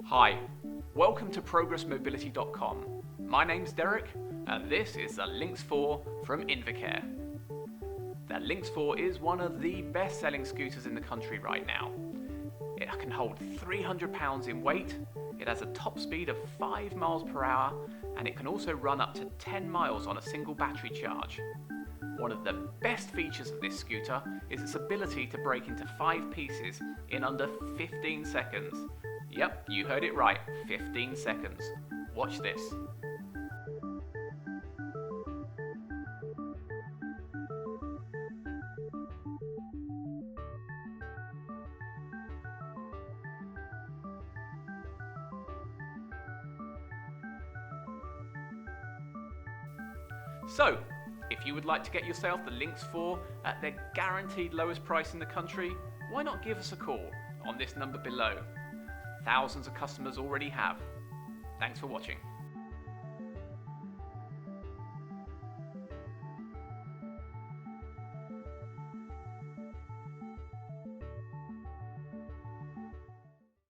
Hi, welcome to ProgressMobility.com. My name's Derek, and this is the Lynx 4 from Invacare. The Lynx 4 is one of the best-selling scooters in the country right now. It can hold 300 pounds in weight, it has a top speed of 5 miles per hour, and it can also run up to 10 miles on a single battery charge. One of the best features of this scooter is its ability to break into 5 pieces in under 15 seconds. Yep, you heard it right, 15 seconds. Watch this. So, if you would like to get yourself the Lynx 4 at their guaranteed lowest price in the country, why not give us a call on this number below? Thousands of customers already have. Thanks for watching.